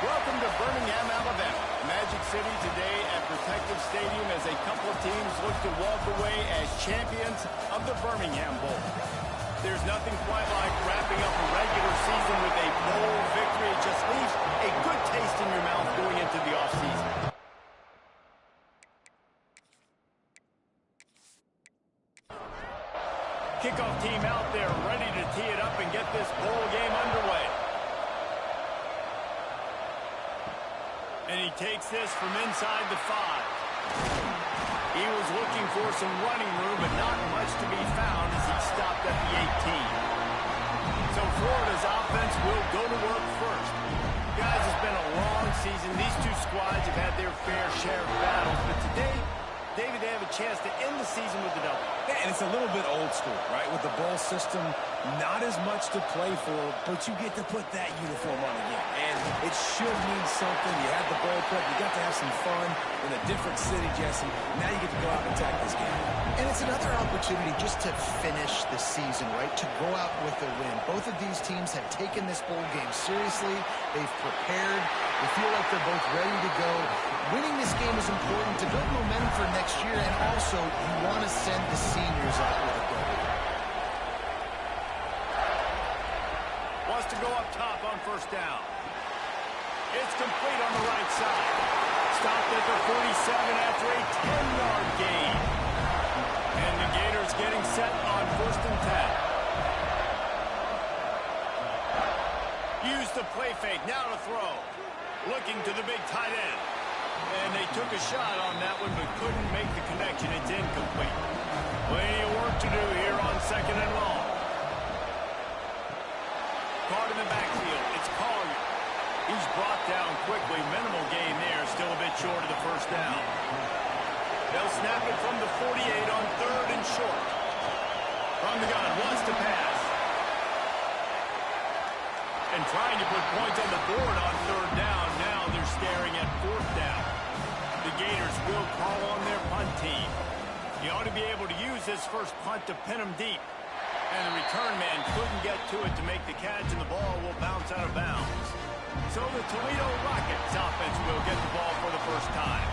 Welcome to Birmingham, Alabama. Magic City today at Protective Stadium as a couple of teams look to walk away as champions of the Birmingham Bowl. There's nothing quite like wrapping up a regular season with a bowl victory. It just leaves a good taste in your mouth going into the offseason. Kickoff team out there ready to tee it up and get this bowl game underway. And he takes this from inside the 5. He was looking for some running room, but not much to be found as he stopped at the 18. So Florida's offense will go to work first. Guys, it's been a long season. These two squads have had their fair share of battles, but today, David, they have a chance to end the season with a double. Yeah, and it's a little bit old school, right? With the bowl system, not as much to play for, but you get to put that uniform on again. And it should mean something. You had the bowl prep. You got to have some fun in a different city, Jesse. Now you get to go out and attack this game. And it's another opportunity just to finish the season, right? To go out with a win. Both of these teams have taken this bowl game seriously. They've prepared. They feel like they're both ready to go. Winning this game is important to build momentum for next year, and also you want to send the seniors out with a goal. Wants to go up top on first down. It's complete on the right side. Stopped at the 47 after a 10-yard gain. And the Gators getting set on 1st and 10. Use the play fake, now to throw. Looking to the big tight end. And they took a shot on that one, but couldn't make the connection. It's incomplete. Plenty of work to do here on 2nd and long. Caught in the backfield. It's Collier. He's brought down quickly. Minimal gain there. Still a bit short of the first down. They'll snap it from the 48 on 3rd and short. From the gun. Wants to pass. And trying to put points on the board on 3rd down. Now they're staring at 4th down. The Gators will call on their punt team. He ought to be able to use this first punt to pin him deep. And the return man couldn't get to it to make the catch, and the ball will bounce out of bounds. So the Toledo Rockets offense will get the ball for the first time.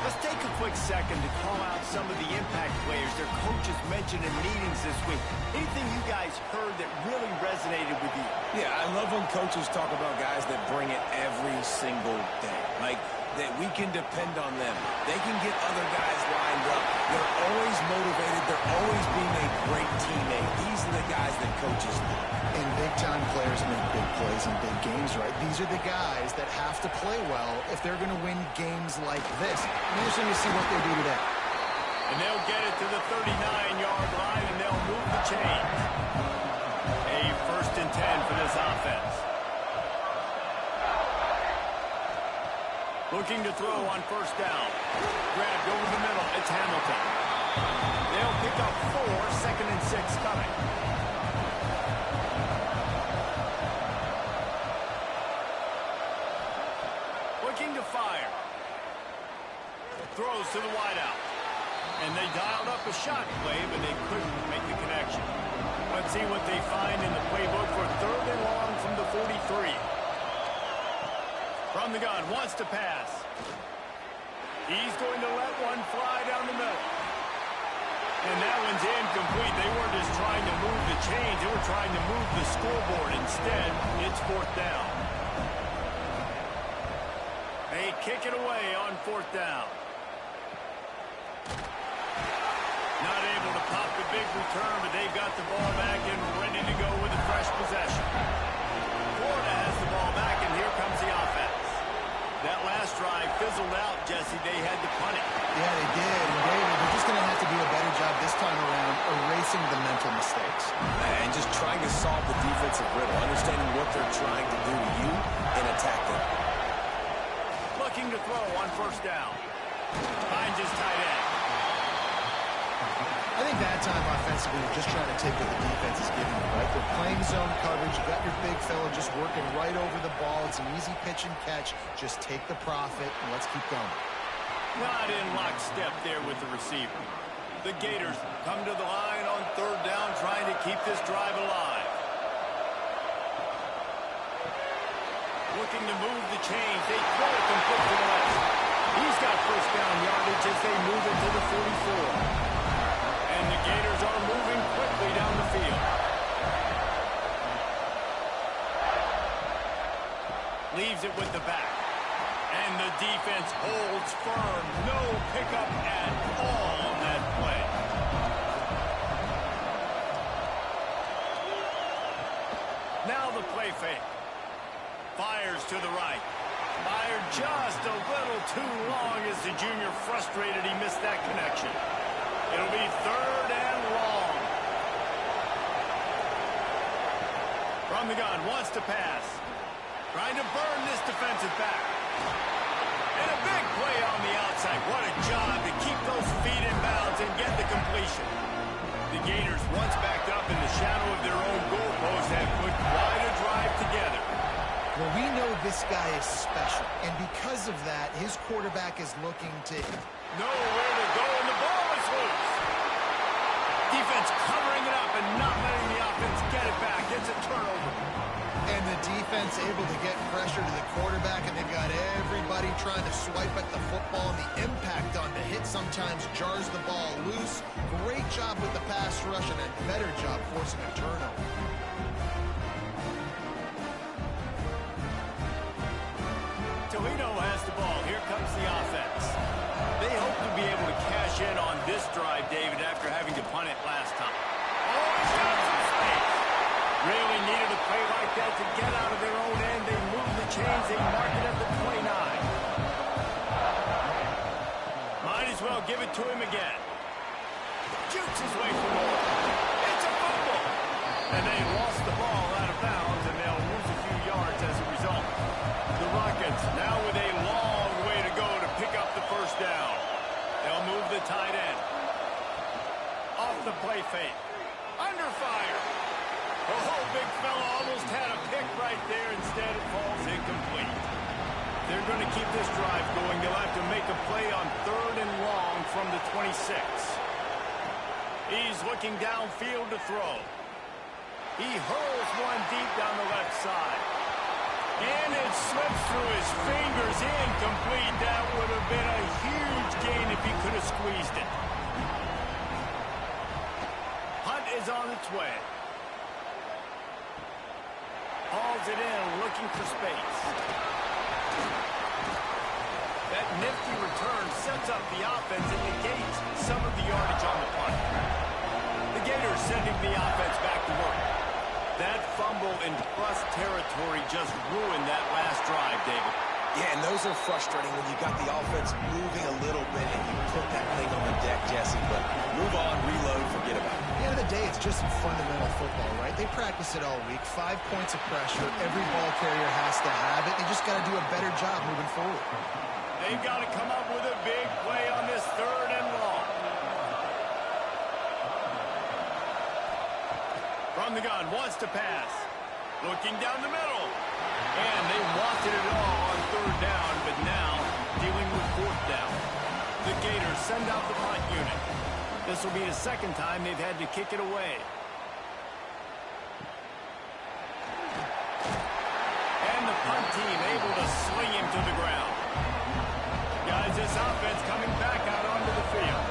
Let's take a quick second to call out some of the impact players their coaches mentioned in meetings this week. Anything you guys heard that really resonated with you? Yeah, I love when coaches talk about guys that bring it every single day. Like, that we can depend on them. They can get other guys lined up. They're always motivated. They're always being a great teammate. These are the guys that coaches need. And big-time players make big plays in big games, right? These are the guys that have to play well if they're going to win games like this. Interesting to see what they do today. And they'll get it to the 39-yard line, and they'll move the chains. A 1st and 10 for this offense. Looking to throw on 1st down. Grabbed over the middle. It's Hamilton. They'll pick up 4, 2nd and 6 coming. Looking to fire. Throws to the wideout. And they dialed up a shot play, but they couldn't make the connection. Let's see what they find in the playbook for 3rd and long from the 43. From the gun, wants to pass. He's going to let one fly down the middle. And that one's incomplete. They weren't just trying to move the chains. They were trying to move the scoreboard. Instead, it's 4th down. They kick it away on 4th down. Not able to pop the big return, but they've got the ball back and ready to go with a fresh possession. Florida has the ball back, and here comes the offense. That last drive fizzled out, Jesse. They had to punt it. Yeah, they did. And David, they're just going to have to do a better job this time around erasing the mental mistakes. And just trying to solve the defensive riddle, understanding what they're trying to do to you and attack them. Looking to throw on 1st down. Finds his tight end. I think that time offensively, you're just trying to take what the defense is giving you, right? They're playing zone coverage. You got your big fella just working right over the ball. It's an easy pitch and catch. Just take the profit, and let's keep going. Not in lockstep there with the receiver. The Gators come to the line on 3rd down, trying to keep this drive alive. Looking to move the chains. They throw it complete to the left. He's got first down yardage as they move it to the 44. And the Gators are moving quickly down the field. Leaves it with the back. And the defense holds firm. No pickup at all on that play. Now the play fake. Fires to the right. Fired just a little too long as the junior frustrated he missed that connection. It'll be third and long. From the gun, wants to pass. Trying to burn this defensive back. And a big play on the outside. What a job to keep those feet in bounds and get the completion. The Gators, once backed up in the shadow of their own goalpost, have put quite a drive together. Well, we know this guy is special, and because of that, his quarterback is looking to... Nowhere to go, and the ball is loose. Defense covering it up and not letting the offense get it back. It's a turnover. And the defense able to get pressure to the quarterback, and they've got everybody trying to swipe at the football, and the impact on the hit sometimes jars the ball loose. Great job with the pass rush, and a better job forcing a turnover. Toledo has the ball. Here comes the offense. They hope to be able to cash in on this drive, David, after having to punt it last time. Oh, he's got some space. Really needed a play like that to get out of their own end. They move the chains. They mark it at the 29. Might as well give it to him again. Jukes his way for more. It's a fumble. And they lost the ball out of bounds, and they'll lose a few yards as a result. The Rockets now with a long way to go to pick up the first down. They'll move the tight end. Off the play fake. Under fire. Oh, big fella almost had a pick right there. Instead, it falls incomplete. They're going to keep this drive going. They'll have to make a play on third and long from the 26. He's looking downfield to throw. He hurls one deep down the left side. And it slips through his fingers, incomplete. That would have been a huge gain if he could have squeezed it. Hunt is on its way. Hauls it in, looking for space. That nifty return sets up the offense and negates some of the yardage on the punt. The Gators sending the offense back to work. That fumble in plus territory just ruined that last drive, David. Yeah, and those are frustrating when you got the offense moving a little bit and you put that thing on the deck, Jesse. But move on, reload, forget about it. At the end of the day, it's just fundamental football, right? They practice it all week. 5 points of pressure. Every ball carrier has to have it. They just got to do a better job moving forward. They've got to come up with a big play on this third and long. From the gun, wants to pass. Looking down the middle. And they wanted it all on third down, but now dealing with fourth down. The Gators send out the punt unit. This will be the second time they've had to kick it away. And the punt team able to sling him to the ground. Guys, this offense coming back out onto the field.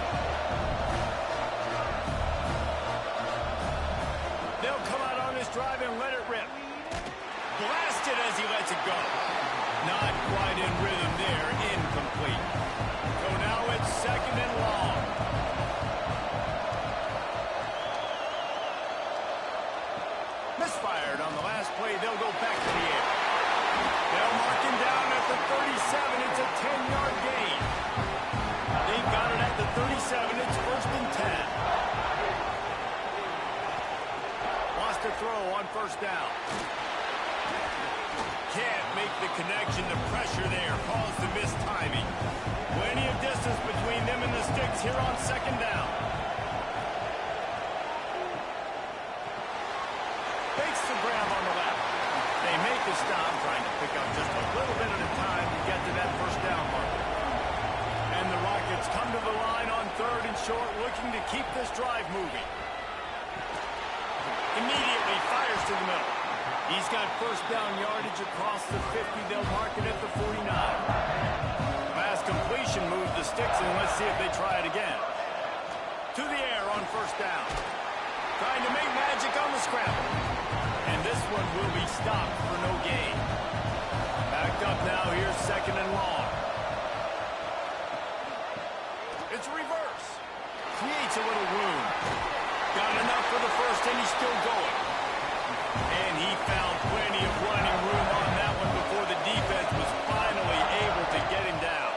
They'll come out on this drive and let it rip. Blasted as he lets it go. Not quite in rhythm there. Incomplete. So now it's second and long. Misfired on the last play. They'll go back to the air. They'll mark him down at the 37. It's a 10-yard gain. They've got it at the 37. It's first and 10. Lost a throw on first down. Can't make the connection. The pressure there caused the missed timing. Plenty of distance between them and the sticks here on second down. Fakes the grab on the left. They make the stop, trying to pick up just a little bit at a time to get to that first down marker. And the Rockets come to the line on third and short, looking to keep this drive moving. Immediately fires to the middle. He's got first down yardage across the 50. They'll mark it at the 49. Pass completion moves the sticks, and let's see if they try it again. To the air on first down. Trying to make magic on the scramble. And this one will be stopped for no gain. Backed up now. Here's second and long. It's a reverse. Creates a little room. Got enough for the first, and he's still going. And he found plenty of running room on that one before the defense was finally able to get him down.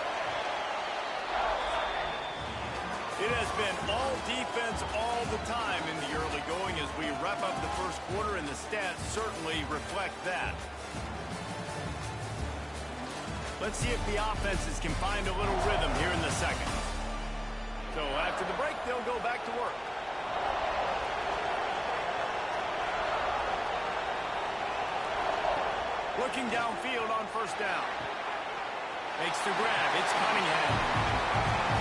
It has been all defense all the time in the early going as we wrap up the first quarter, and the stats certainly reflect that. Let's see if the offenses can find a little rhythm here in the second. So after the break, they'll go back to work. Looking downfield on first down. Makes the grab. It's Cunningham.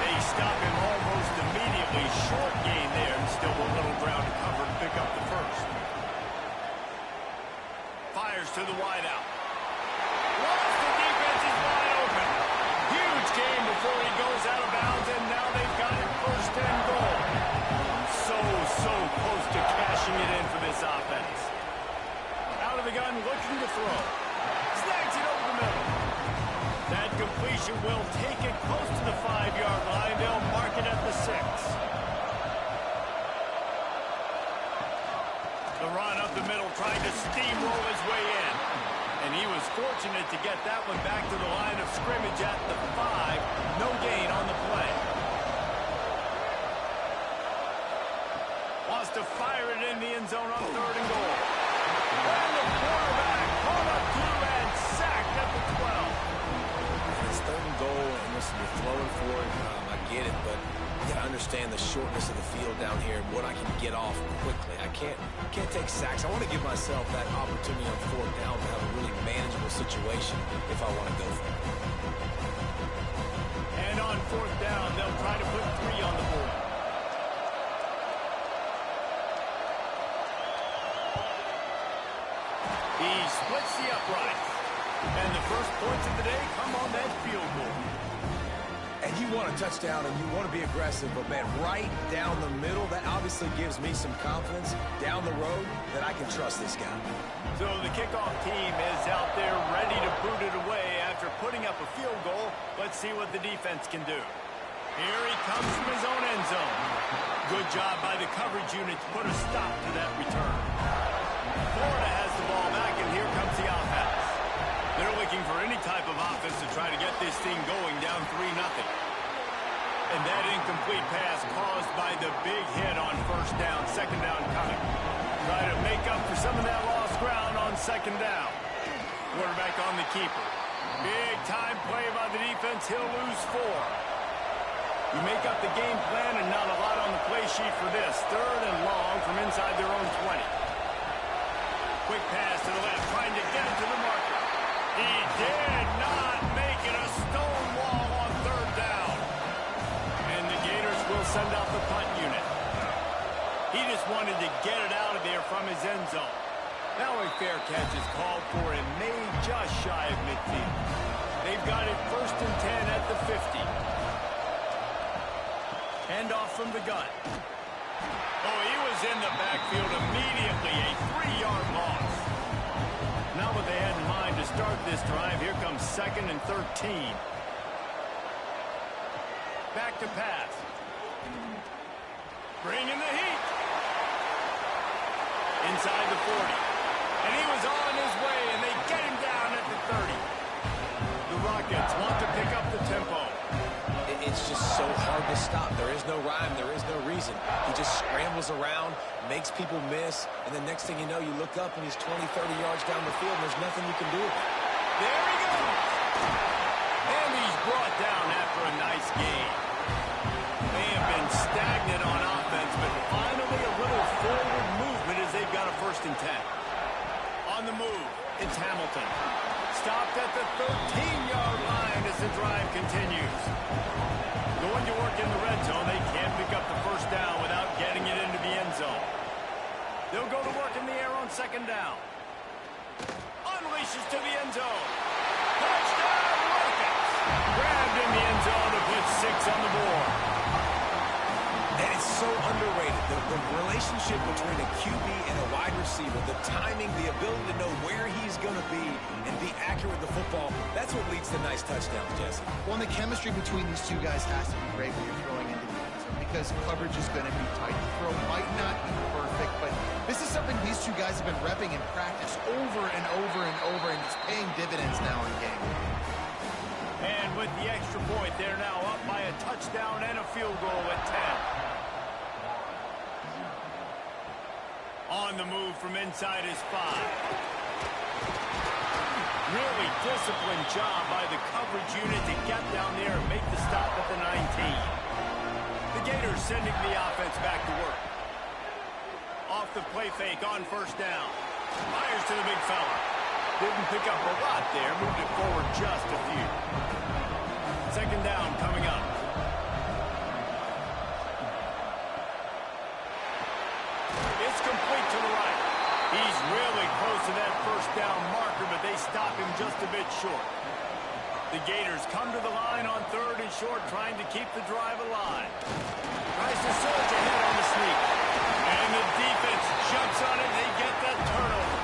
They stop him almost immediately. Short gain there, and still a little ground to cover to pick up the first. Fires to the wideout. Once the defense is wide open. Huge gain before he goes out of bounds, and now they've got it first and goal. So close to cashing it in for this offense. Out of the gun, looking to throw. Snags it over the middle. That completion will take it close to the 5-yard line. They'll mark it at the 6. The run up the middle, trying to steamroll his way in. And he was fortunate to get that one back to the line of scrimmage at the 5. No gain on the play. Wants to fire it in the end zone on third and goal. And the quarterback caught up to and sacked at the 12. It's third and goal, and listen, you're throwing for it. I get it, but you got to understand the shortness of the field down here and what I can get off quickly. I can't take sacks. I want to give myself that opportunity on fourth down to have a really manageable situation if I want to go for it. And on fourth down, they'll try to put 3 on the board. He splits the uprights. And the first points of the day come on that field goal. And you want a touchdown and you want to be aggressive, but man, right down the middle, that obviously gives me some confidence down the road that I can trust this guy. So the kickoff team is out there ready to boot it away after putting up a field goal. Let's see what the defense can do. Here he comes from his own end zone. Good job by the coverage unit to put a stop to that return. Florida has the ball back, and here comes the offense. They're looking for any type of offense to try to get this thing going, down 3-0. And that incomplete pass caused by the big hit on first down, second down coming. Try to make up for some of that lost ground on second down. Quarterback on the keeper. Big time play by the defense. He'll lose 4. You make up the game plan and not a lot on the play sheet for this. Third and long from inside their own 20. Quick pass to the left, trying to get it to the marker. He did not make it a stone wall on third down. And the Gators will send out the punt unit. He just wanted to get it out of there from his end zone. Now a fair catch is called for and made just shy of midfield. They've got it first and 10 at the 50. Handoff from the gun. Oh, he was in the backfield immediately. A 3-yard loss. Not what they had in mind to start this drive. Here comes second and 13. Back to pass. Bringing the heat. Inside the 40. And he was on his way, and they get him down at the 30. The Rockets want to pick up the tempo. It's just so hard to stop. There is no rhyme. There is no reason. He just scrambles around, makes people miss, and the next thing you know, you look up and he's 20, 30 yards down the field, and there's nothing you can do. There he goes. And he's brought down after a nice game. They have been stagnant on offense, but finally a little forward movement as they've got a first and 10. On the move, it's Hamilton. Stopped at the 13-yard line as the drive continues. Going to work in the red zone. They can't pick up the first down without getting it into the end zone. They'll go to work in the air on second down. unleashes to the end zone. Touchdown, Rockets! Grabbed in the end zone to put 6 on the board. And it's so underrated. The relationship between a QB and a wide receiver, the timing, the ability to know where he's going to be and be accurate with the football, that's what leads to nice touchdowns, Jesse. Well, and the chemistry between these two guys has to be great when you're throwing into the end zone because coverage is going to be tight. The throw might not be perfect, but this is something these two guys have been repping in practice over and over and over, and it's paying dividends now in game. And with the extra point, they're now up by a touchdown and a field goal at 10. On the move from inside his 5. Really disciplined job by the coverage unit to get down there and make the stop at the 19. The Gators sending the offense back to work. Off the play fake on first down. Fires to the big fella. Didn't pick up a lot there. Moved it forward just a few. Second down coming up. It's complete to the right. He's really close to that first down marker, but they stop him just a bit short. The Gators come to the line on 3rd and short, trying to keep the drive alive. Tries to surge ahead on the sneak. And the defense jumps on it. They get that turnover.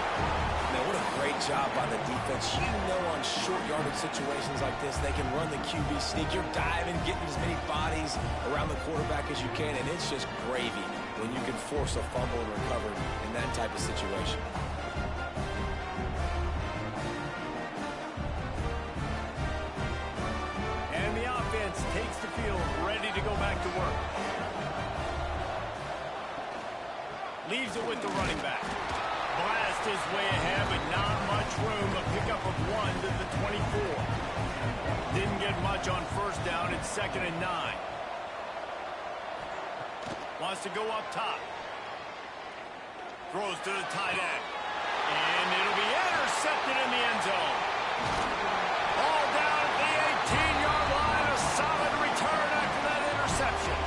Now, what a great job by the defense. You know, on short yardage situations like this, they can run the QB sneak. You're diving, getting as many bodies around the quarterback as you can, and it's just gravy when you can force a fumble and recover in that type of situation. And the offense takes the field, ready to go back to work. Leaves it with the running back. Blast his way ahead, but not much room. A pickup of 1 to the 24. Didn't get much on first down. It's 2nd and 9. Wants to go up top. Throws to the tight end. And it'll be intercepted in the end zone. Ball down at the 18-yard line. A solid return after that interception.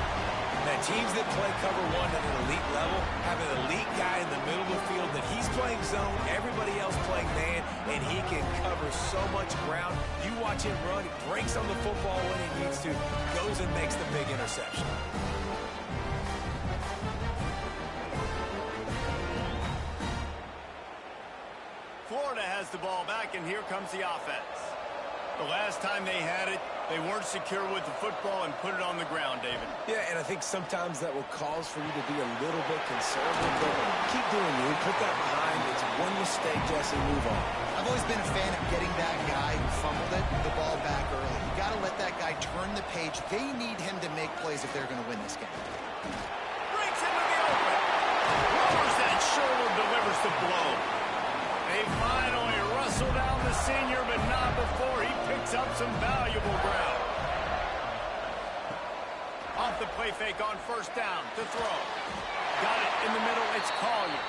Now, teams that play cover 1 at an elite level have an elite guy in the middle of the field that he's playing zone, everybody else playing man, and he can cover so much ground. You watch him run, he breaks on the football when he needs to, goes and makes the big interception. Florida has the ball back, and here comes the offense. The last time they had it, they weren't secure with the football and put it on the ground, David. Yeah, and I think sometimes that will cause for you to be a little bit conservative, but keep doing you. Put that behind. It's one mistake, Jesse, move on. I've always been a fan of getting that guy who fumbled it, the ball back early. You got to let that guy turn the page. They need him to make plays if they're going to win this game. Breaks into the open. Lowers that shoulder, delivers the blow. They finally wrestle down the senior, but not before he picks up some valuable ground. Off the play fake on first down to throw. Got it in the middle. It's Collier.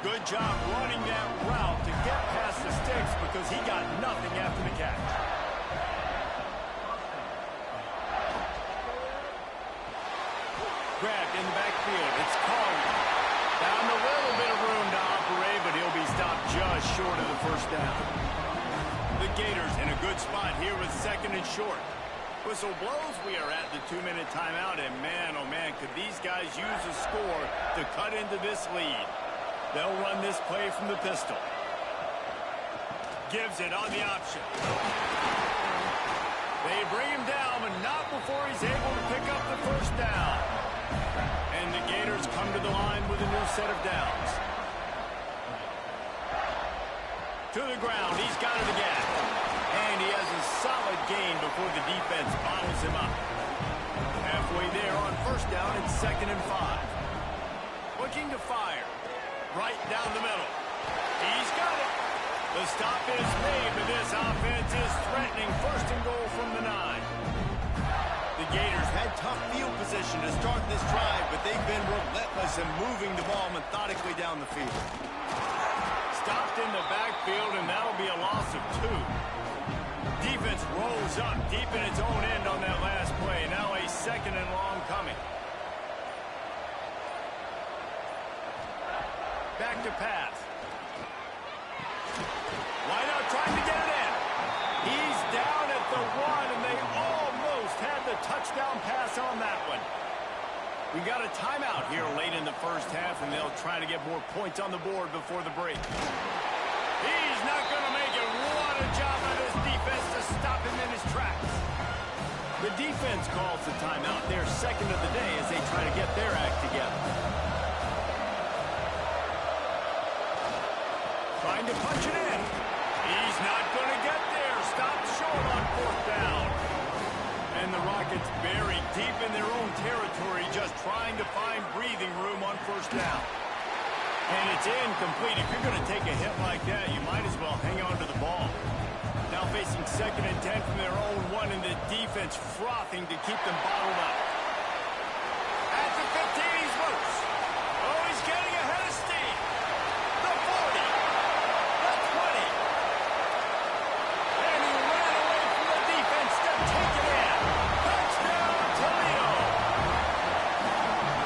Good job running that route to get past the sticks because he got nothing after the catch. Grabbed in the backfield. It's Collier. Found a little bit of room to operate, but he'll be stopped just short of the first down. The Gators in a good spot here with 2nd and short. Whistle blows. We are at the 2-minute timeout, and man, oh man, could these guys use a score to cut into this lead. They'll run this play from the pistol. Gives it on the option. They bring him down, but not before he's able to pick up the first down. And the Gators come to the line with a new set of downs. To the ground. He's got it again. And he has a solid gain before the defense bottles him up. Halfway there on first down, it's 2nd and 5. Looking to fire. Right down the middle. He's got it. The stop is made, but this offense is threatening. 1st and goal from the 9. The Gators had tough field position to start this drive, but they've been relentless in moving the ball methodically down the field. Stopped in the backfield, and that'll be a loss of 2. Defense rolls up deep in its own end on that last play. Now a 2nd and long coming. Back to pass. touchdown pass on that one. We got a timeout here late in the first half, and they'll try to get more points on the board before the break. He's not going to make it. What a job by this defense to stop him in his tracks. The defense calls the timeout, their second of the day, as they try to get their act together. Trying to punch it in. He's not going to get there. Stopped short on fourth down. And the Rockets buried deep in their own territory, just trying to find breathing room on first down. And it's incomplete. If you're going to take a hit like that, you might as well hang on to the ball. Now facing 2nd and 10 from their own one, and the defense frothing to keep them bottled up. At the 15, he's loose. Oh, he's getting ahead of steam. The 40. The 20. And he ran away from the defense to take it in. Touchdown, Toledo.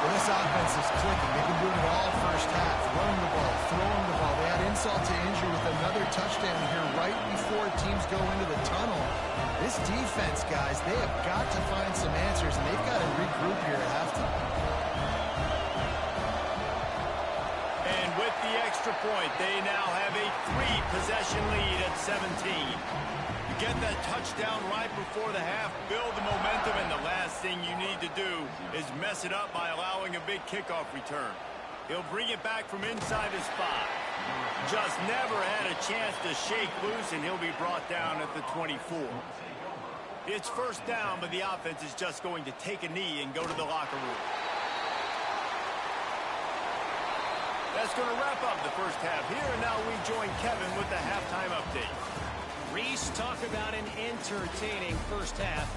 Well, this offense is clicking. They've been doing it all first half. Running the ball, throwing the ball. They had insult to injury with another touchdown here right before teams go into the tunnel. This defense, guys, they have got to find some answers, and they've got to regroup here at halftime. And with the extra point, they now have a 3-possession lead at 17. You get that touchdown right before the half, build the momentum, and the last thing you need to do is mess it up by allowing a big kickoff return. He'll bring it back from inside his 5. Just never had a chance to shake loose, and he'll be brought down at the 24. It's first down, but the offense is just going to take a knee and go to the locker room. That's going to wrap up the first half here, and now we join Kevin with the halftime update. Reese, talk about an entertaining first half,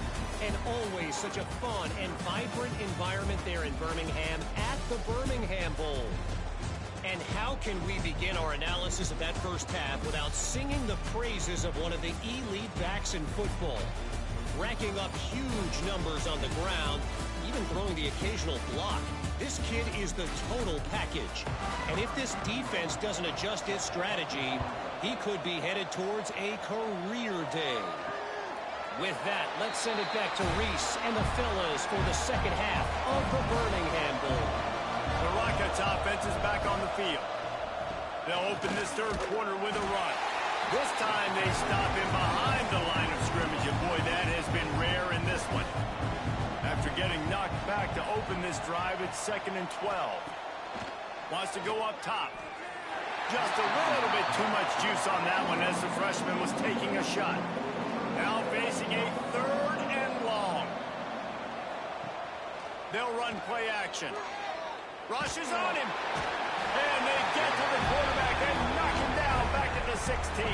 and always such a fun and vibrant environment there in Birmingham at the Birmingham Bowl. And how can we begin our analysis of that first half without singing the praises of one of the elite backs in football? Racking up huge numbers on the ground, even throwing the occasional block. This kid is the total package. And if this defense doesn't adjust its strategy, he could be headed towards a career day. With that, let's send it back to Reese and the fellas for the second half of the Birmingham Bowl. The Rockets offense is back on the field. They'll open this third quarter with a run. This time they stop him behind the line of scrimmage, and boy, that has been rare in this one. After getting knocked back to open this drive, it's 2nd and 12. Wants to go up top. Just a little bit too much juice on that one as the freshman was taking a shot. Now facing a 3rd and long. They'll run play action. Rush is on him. And they get to the quarterback and knock him down back at the 16.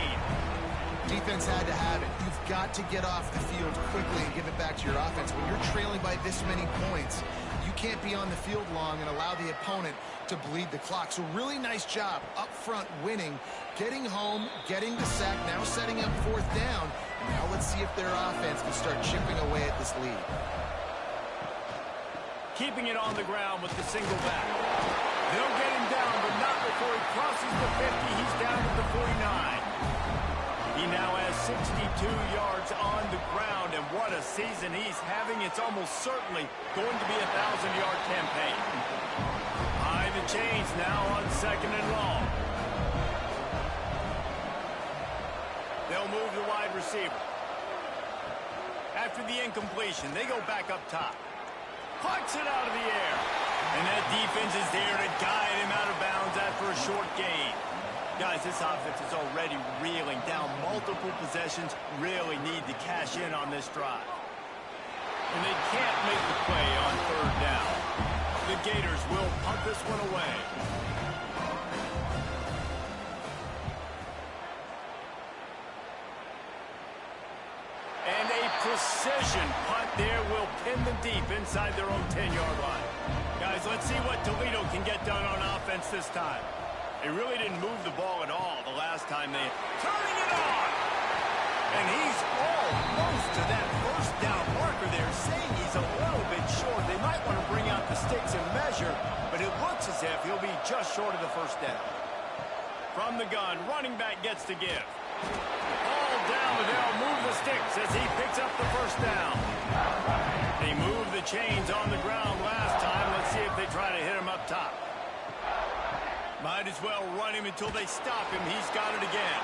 Defense had to have it. You've got to get off the field quickly and give it back to your offense. When you're trailing by this many points, you can't be on the field long and allow the opponent to bleed the clock. So really nice job up front winning, getting home, getting the sack, now setting up 4th down. And now let's see if their offense can start chipping away at this lead. Keeping it on the ground with the single back. They'll get him down, but not before he crosses the 50. He's down at the 49. He now has 62 yards on the ground, and what a season he's having. It's almost certainly going to be a 1,000-yard campaign. High the chains now on 2nd and long. They'll move the wide receiver. After the incompletion, they go back up top. Pucks it out of the air. And that defense is there to guide him out of bounds after a short gain. Guys, this offense is already reeling down multiple possessions. Really need to cash in on this drive. And they can't make the play on 3rd down. The Gators will punt this one away. And a precision punt there will pin them deep inside their own 10-yard line. Guys, let's see what Toledo can get done on offense this time. They really didn't move the ball at all the last time they... Turning it on! And he's almost to that first down marker there, saying he's a little bit short. They might want to bring out the sticks and measure, but it looks as if he'll be just short of the first down. From the gun, running back gets to give. Ball down, but they'll move the sticks as he picks up the first down. They He moved the chains on the ground last time. Let's see if they try to hit him up top. Might as well run him until they stop him. He's got it again.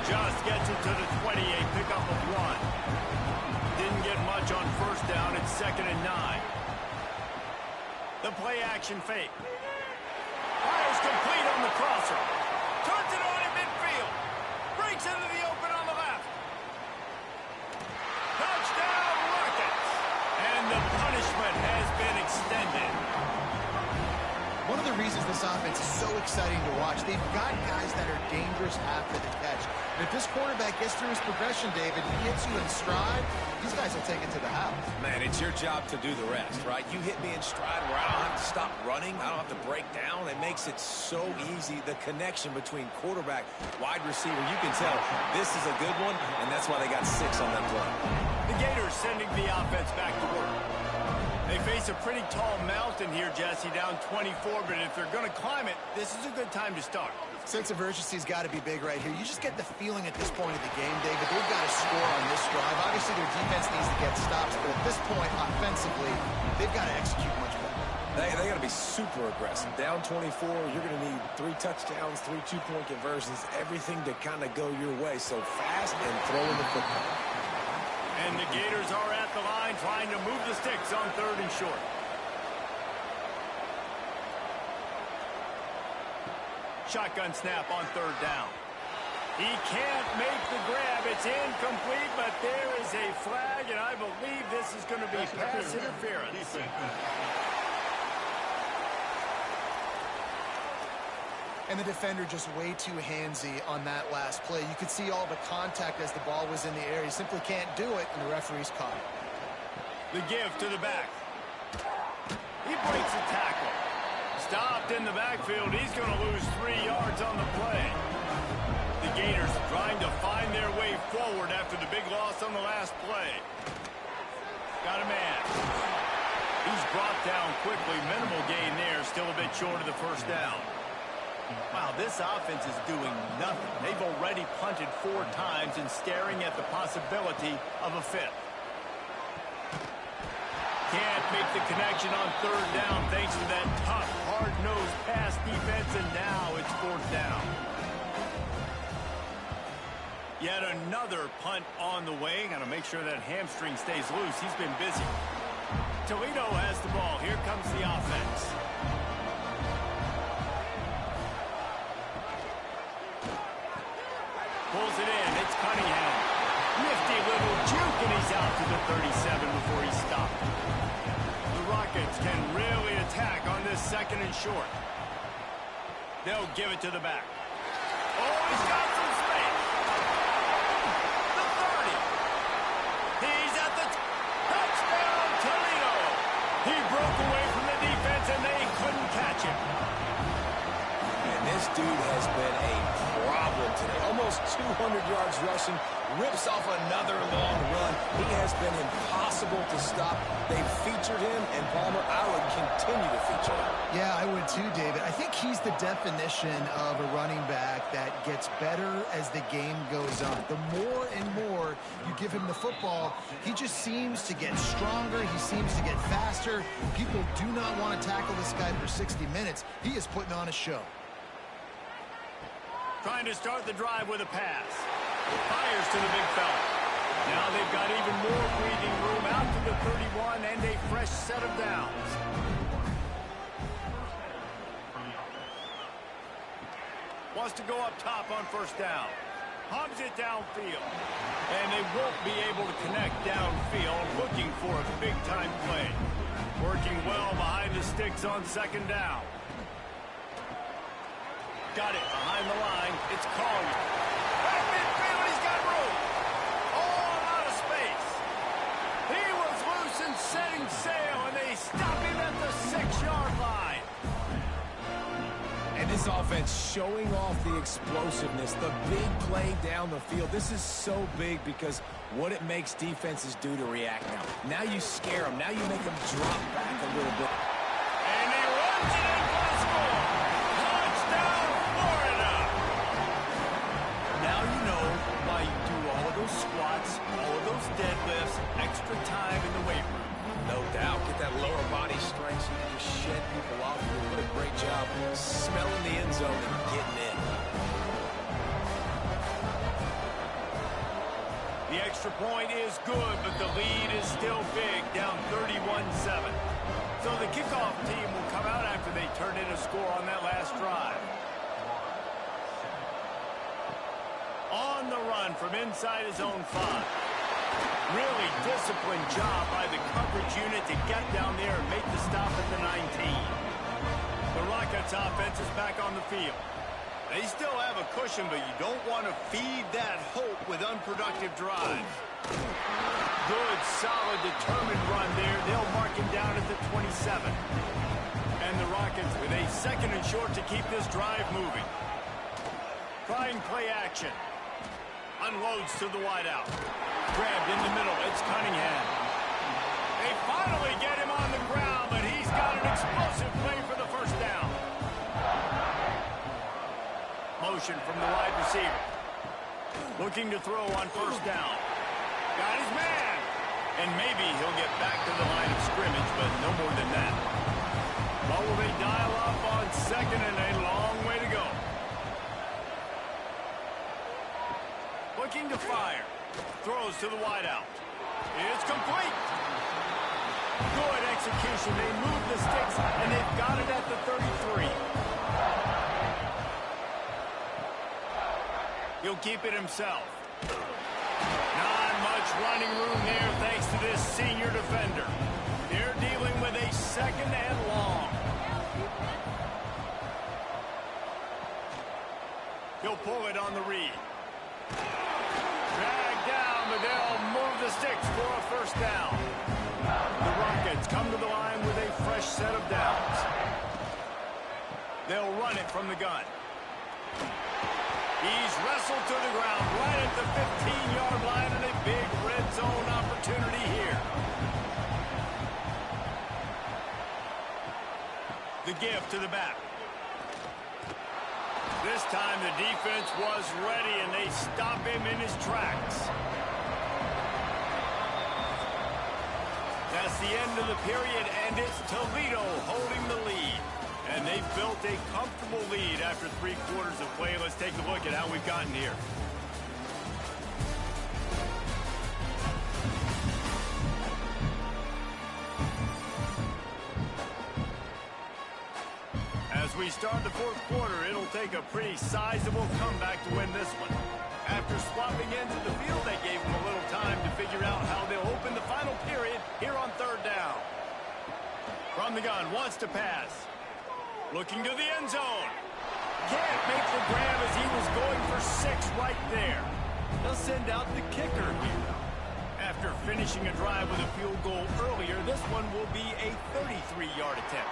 Just gets it to the 28, pick up of 1. Didn't get much on first down. It's 2nd and 9. The play action fake. Fires complete on the crosser. Turns it on in midfield. Breaks into the open on the left. Touchdown Rockets. And the punishment has been extended. One of the reasons this offense is so exciting to watch, they've got guys that are dangerous after the catch. And if this quarterback gets through his progression, David, he hits you in stride, these guys will take it to the house. Man, it's your job to do the rest, right? You hit me in stride where I don't have to stop running. I don't have to break down. It makes it so easy. The connection between quarterback, wide receiver, you can tell this is a good one, and that's why they got 6 on that play. The Gators sending the offense back to work. They face a pretty tall mountain here, Jesse, down 24, but if they're going to climb it, this is a good time to start. Sense of urgency's got to be big right here. You just get the feeling at this point of the game, David, they've got to score on this drive. Obviously, their defense needs to get stops, but at this point, offensively, they've got to execute much better. They got to be super aggressive. Down 24, you're going to need 3 touchdowns, 3 two-point conversions, everything to kind of go your way. So fast and throwing the football. And the Gators are at the line trying to move the sticks on 3rd and short. Shotgun snap on 3rd down. He can't make the grab. It's incomplete, but there is a flag, and I believe this is going to be pass interference. And the defender just way too handsy on that last play. You could see all the contact as the ball was in the air. He simply can't do it, and the referee's caught it. The give to the back. He breaks the tackle. Stopped in the backfield. He's going to lose 3 yards on the play. The Gators trying to find their way forward after the big loss on the last play. Got a man. He's brought down quickly. Minimal gain there. Still a bit short of the first down. Wow, this offense is doing nothing. They've already punted 4 times and staring at the possibility of a 5th. Can't make the connection on 3rd down thanks to that tough, hard-nosed pass defense, and now it's 4th down. Yet another punt on the way. Got to make sure that hamstring stays loose. He's been busy. Toledo has the ball. Here comes the offense. Pulls it in. It's Cunningham. Nifty little juke, and he's out to the 37 before he stopped. The Rockets can really attack on this 2nd and short. They'll give it to the back. Oh, he's got some space. The 30. He's at the touchdown, Toledo. He broke away from the defense, and they couldn't catch him. And this dude has been a problem today. Almost 200 yards rushing, rips off another long run. He has been impossible to stop. They've featured him, and Palmer, I would continue to feature him. Yeah, I would too, David. I think he's the definition of a running back that gets better as the game goes on. The more and more you give him the football, he just seems to get stronger. He seems to get faster. People do not want to tackle this guy for 60 minutes. He is putting on a show. Trying to start the drive with a pass. Fires to the big fella. Now they've got even more breathing room out to the 31 and a fresh set of downs. Wants to go up top on 1st down. Hubs it downfield. And they won't be able to connect downfield, looking for a big-time play. Working well behind the sticks on 2nd down. Got it behind the line. It's Collier. At midfield, he's got room. All out of space. He was loose and setting sail, and they stop him at the 6-yard line. And this offense showing off the explosiveness, the big play down the field. This is so big because what it makes defenses do to react now. Now you scare them. Now you make them drop back a little bit. And he runs it in for the score. Touchdown, Florida. Now you know why you do all of those squats, all of those dead deadlifts, extra time in the weight room. No doubt. Get that lower body strength so you can just shed people off. You do a great job smelling the end zone and getting in. The extra point is good, but the lead is still big, down 31-7. So the kickoff team will come out after they turn in a score on that last drive. On the run from inside his own 5. Really disciplined job by the coverage unit to get down there and make the stop at the 19. The Rockets offense is back on the field. They still have a cushion, but you don't want to feed that hope with unproductive drives. Good, solid, determined run there. They'll mark him down at the 27. And the Rockets with a 2nd and short to keep this drive moving. Trying play action. Unloads to the wideout. Grabbed in the middle. It's Cunningham. They finally get him on the ground, but he's got an explosive play for the first down. Motion from the wide receiver. Looking to throw on first down. Got his man. And maybe he'll get back to the line of scrimmage, but no more than that. Well, will they dial up on 2nd and a long way to go? Looking to fire. Throws to the wideout. It's complete. Good execution. They move the sticks, and they've got it at the 33. He'll keep it himself. Not much running room there thanks to this senior defender. They're dealing with a 2nd and long. He'll pull it on the read. Dragged down, but they'll move the sticks for a first down. The Rockets come to the line with a fresh set of downs. They'll run it from the gun. He's wrestled to the ground right at the 15-yard line and a big red zone opportunity here. The give to the back. This time the defense was ready and they stop him in his tracks. That's the end of the period and it's Toledo holding the lead. And they've built a comfortable lead after 3 quarters of play. Let's take a look at how we've gotten here. As we start the 4th quarter, it'll take a pretty sizable comeback to win this one. After swapping ends of the field, they gave them a little time to figure out how they'll open the final period here on 3rd down. From the gun, wants to pass. Looking to the end zone. Can't make the grab as he was going for 6 right there. They'll send out the kicker here. After finishing a drive with a field goal earlier, this one will be a 33-yard attempt.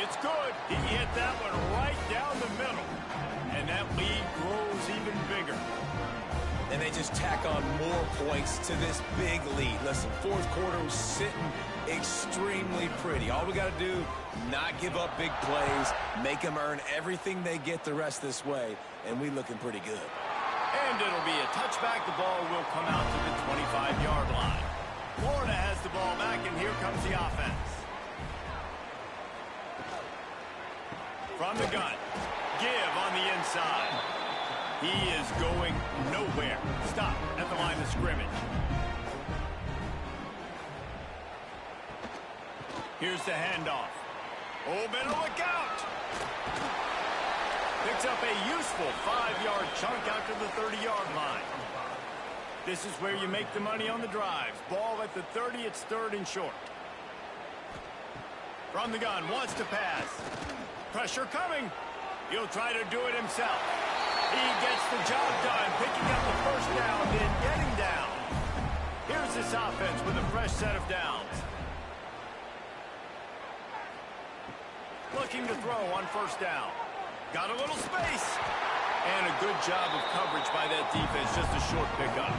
It's good. He hit that one right down the middle. And that lead grows even bigger. And they just tack on more points to this big lead. Listen, 4th quarter was sitting extremely pretty. All we got to do, not give up big plays, make them earn everything they get the rest this way, and we looking pretty good. And it'll be a touchback. The ball will come out to the 25-yard line. Florida has the ball back, and here comes the offense. From the gun, give on the inside. He is going nowhere. Stop at the line of scrimmage. Here's the handoff. Oh, better look out. Picks up a useful 5-yard chunk out to the 30-yard line. This is where you make the money on the drives. Ball at the 30, it's 3rd and short. From the gun, wants to pass. Pressure coming. He'll try to do it himself. He gets the job done, picking up the first down, then getting down. Here's this offense with a fresh set of downs. Looking to throw on first down. Got a little space. And a good job of coverage by that defense, just a short pickup.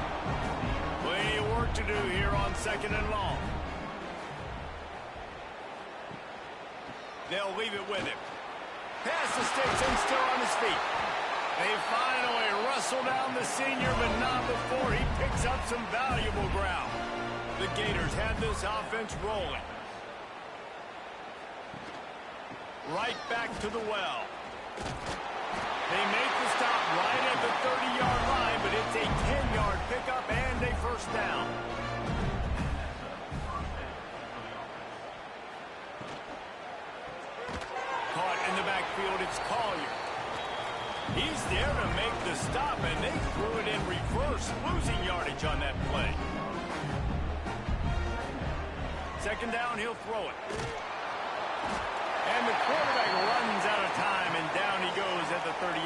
Plenty of work to do here on 2nd and long. They'll leave it with him. Pass the sticks and still on his feet. They finally run wrestle down the senior, but not before he picks up some valuable ground. The Gators have this offense rolling. Right back to the well. They make the stop right at the 30-yard line, but it's a 10-yard pickup and a first down. Caught in the backfield, it's Collier. He's there to make the stop, and they threw it in reverse, losing yardage on that play. Second down, he'll throw it. And the quarterback runs out of time, and down he goes at the 38.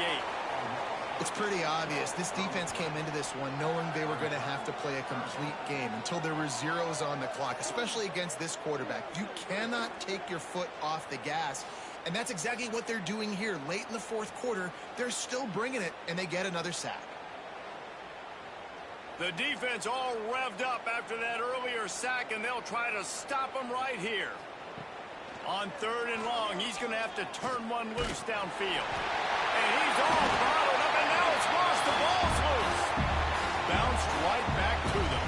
It's pretty obvious. This defense came into this one knowing they were going to have to play a complete game until there were zeros on the clock, especially against this quarterback. You cannot take your foot off the gas, and that's exactly what they're doing here. Late in the fourth quarter, they're still bringing it, and they get another sack. The defense all revved up after that earlier sack, and they'll try to stop him right here. On third and long, he's going to have to turn one loose downfield. And he's all bottled up, and now it's lost. The ball's loose. Bounced right back to them.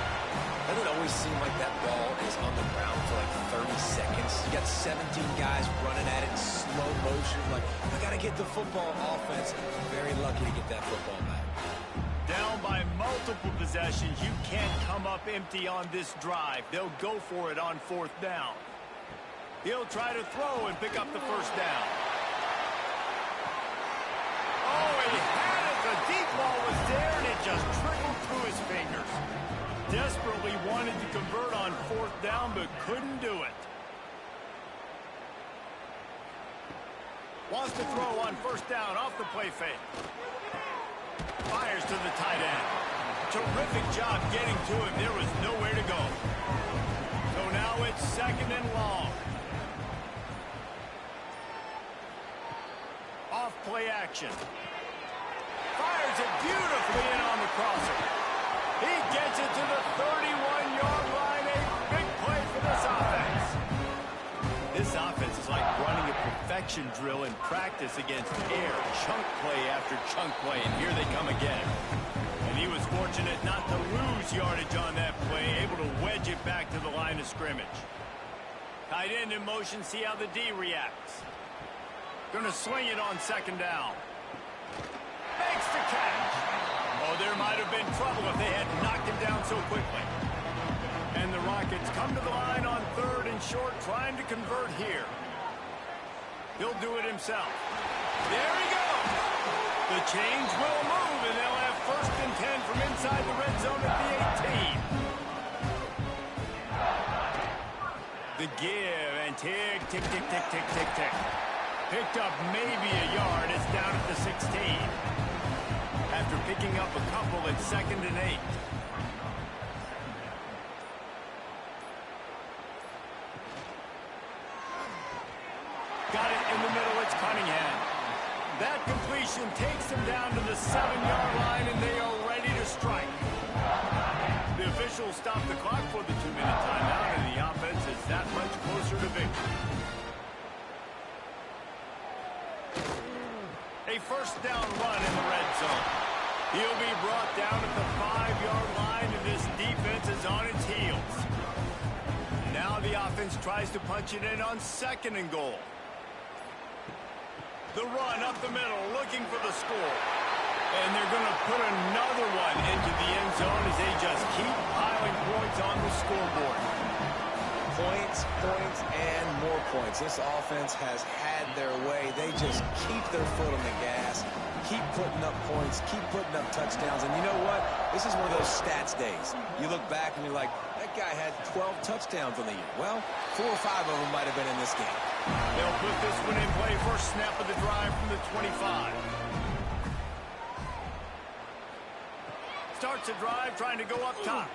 Doesn't it always seem like that ball is on the ground for like 30 seconds? You got 17 guys running at it in slow motion. Like, I got to get the football. Offense, very lucky to get that football back. Down by multiple possessions, you can't come up empty on this drive. They'll go for it on fourth down. He'll try to throw and pick up the first down. Oh, he had it. The deep ball was there, and it just trickled through his fingers. Desperately wanted to convert on fourth down, but couldn't do it. Wants to throw on first down off the play fake. Fires to the tight end. Terrific job getting to him. There was nowhere to go. So now it's second and long. Off play action. Fires it beautifully in on the crosser. He gets it to the 31-yard line. A big play for this offense. This offense is like running a perfection drill in practice against air. Chunk play after chunk play, and here they come again. And he was fortunate not to lose yardage on that play, able to wedge it back to the line of scrimmage. Tight end in motion, see how the D reacts. Going to sling it on second down. Makes the catch. Oh, there might have been trouble if they had knocked him down so quickly. And the Rockets come to the line on third and short, trying to convert here. He'll do it himself. There he goes. The change will move, and they'll have first and 10 from inside the red zone at the 18. The give, and tick, tick, tick, tick, tick, tick, tick. Picked up maybe a yard. It's down at the 16. After picking up a couple at second and 8. Got it in the middle. It's Cunningham. That completion takes them down to the 7-yard line, and they are ready to strike. The officials stop the clock for the 2-minute timeout, and the offense is that much closer to victory. A first down run in the red zone. He'll be brought down at the 5-yard line, and this defense is on its heels. Now the offense tries to punch it in on second and goal. The run up the middle, looking for the score. And they're going to put another one into the end zone as they just keep piling points on the scoreboard. Points, points, and more points. This offense has had their way. They just keep their foot on the gas, keep putting up points, keep putting up touchdowns. And you know what? This is one of those stats days. You look back and you're like, that guy had 12 touchdowns on the year. Well, 4 or 5 of them might have been in this game. They'll put this one in play. First snap of the drive from the 25. Starts a drive trying to go up top.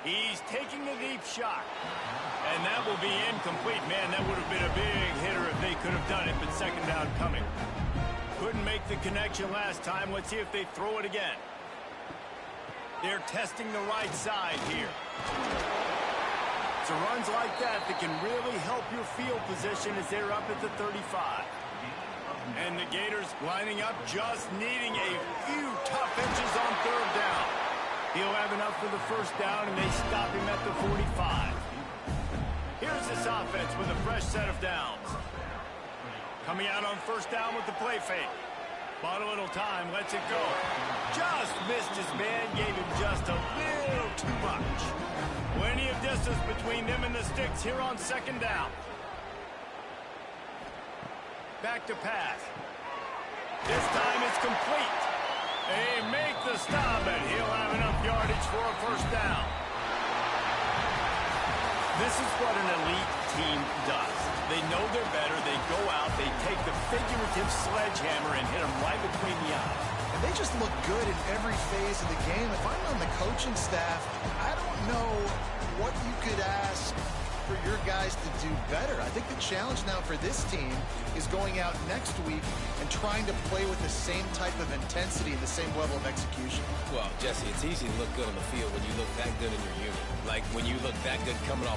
He's taking a deep shot. And that will be incomplete. Man, that would have been a big hitter if they could have done it, but second down coming. Couldn't make the connection last time. Let's see if they throw it again. They're testing the right side here. It's runs like that that can really help your field position as they're up at the 35. And the Gators lining up, just needing a few tough inches on third down. He'll have enough for the first down, and they stop him at the 45. Here's this offense with a fresh set of downs. Coming out on first down with the play fake. Bought a little time, lets it go. Just missed his man, gave him just a little too much. Plenty of distance between them and the sticks here on second down. Back to pass. This time it's complete. They make the stop, and he'll have enough yardage for a first down. This is what an elite team does. They know they're better. They go out. They take the figurative sledgehammer and hit them right between the eyes. And they just look good in every phase of the game. If I'm on the coaching staff, I don't know what you could ask for your guys to do better. I think the challenge now for this team is going out next week and trying to play with the same type of intensity and the same level of execution. Well, Jesse, it's easy to look good on the field when you look that good in your unit. Like when you look that good coming off